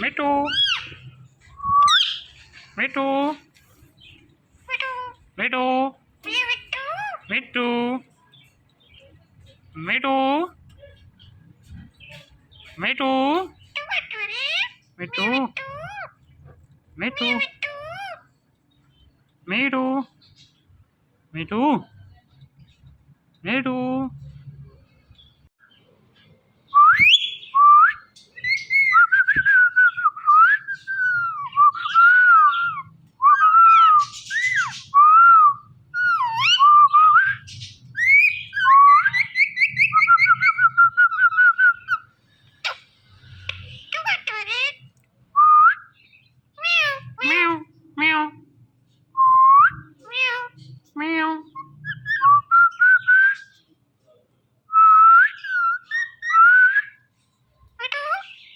Mitu, Mitu, Mitu, Mitu, Mitu, Mitu, Mitu, Mitu, Mitu, Mitu, Mitu. Meow, meow, meow.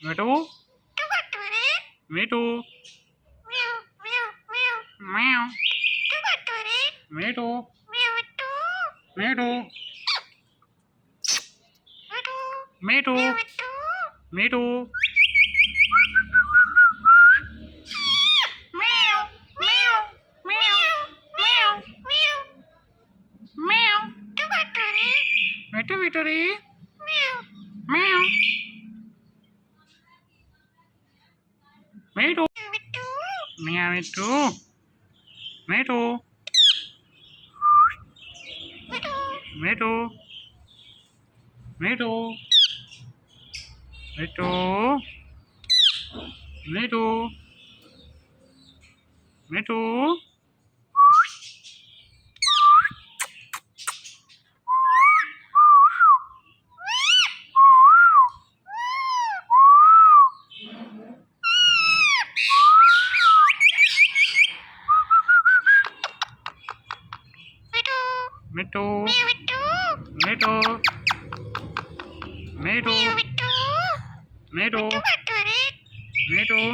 Mitu, Mitu, meow, Mitu, Mitu, Mitu, Mitu. Mitu, Mitu, meow, Mitu, meow, Mitu, Mitu, Mitu, Mitu, Mitu, Mitu, Mitu. Mitu, Mitu, Mitu, Mitu, Mitu,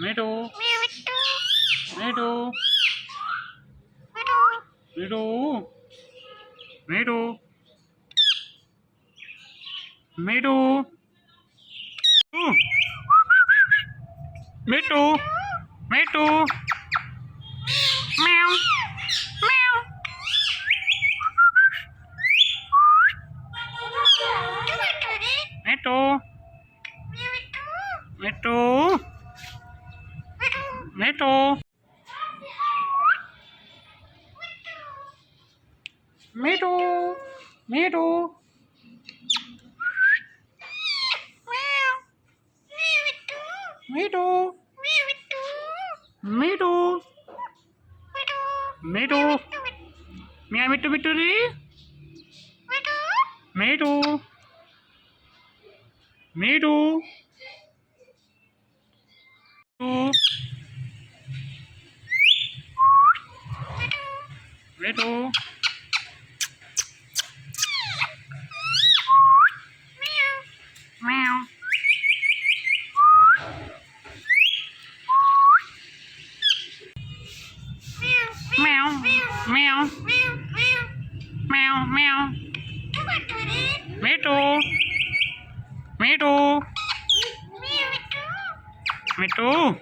Mitu, Mitu, Mitu, Mitu, Mitu, Mitu, Mitu, meow, meow, Mitu, Mitu, Mitu, Mitu, Mitu, Mitu, Mitu, Mitu, meow, Mitu, Mitu, Mitu, Mitu, Mitu, meow, meow, meow, meow, meow, Mitu, Mitu, Mitu,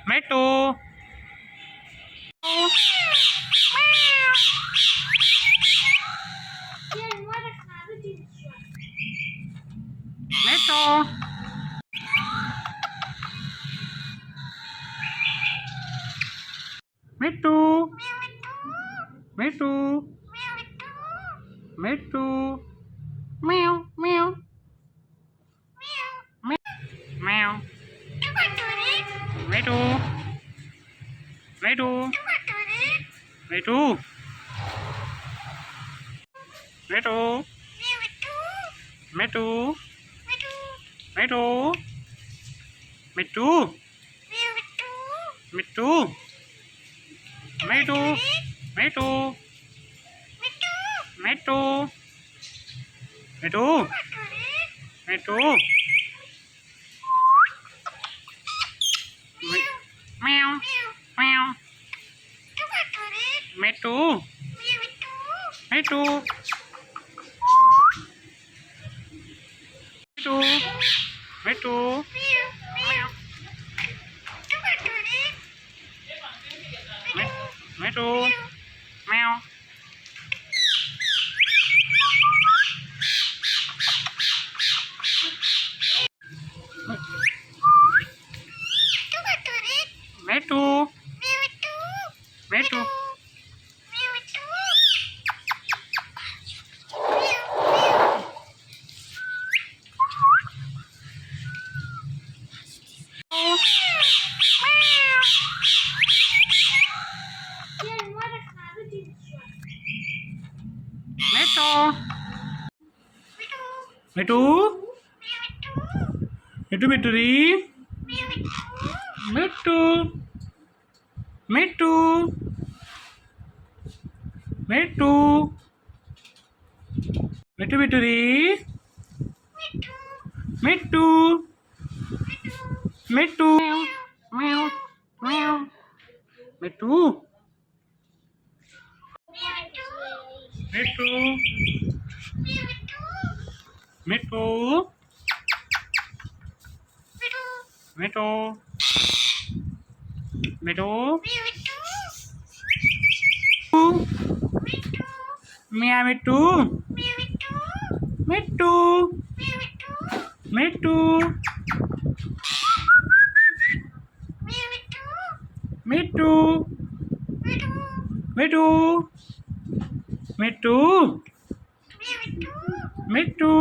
Mitu, Mitu, Mitu, Mitu, Mitu, meow, meow, meow, Mitu, Mitu, Mitu, Mitu, Mitu, Mitu, Mitu, Mitu, Mitu, Mitu, Mitu, Mitu, Mitu, meow, meow, Mitu, Mitu, Mitu, Mitu. Meow. Mitu. Meow. Mitu. Mitu. Mitu. Mitu. Mitu Mituri. Mitu. Mitu. Mitu. Mitu Mituri. Mitu. Mitu. Meow. Meow. Mitu. Mitu. Mitu. Mitu. Mitu. Mia Mitu. Mitu. Mitu. Mitu. Mitu. Mitu. Mitu.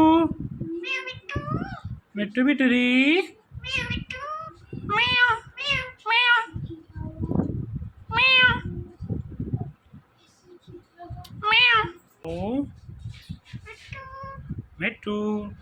Mitu Mituri. Meow. Meow. Meow. Meow. Oh. Mitu.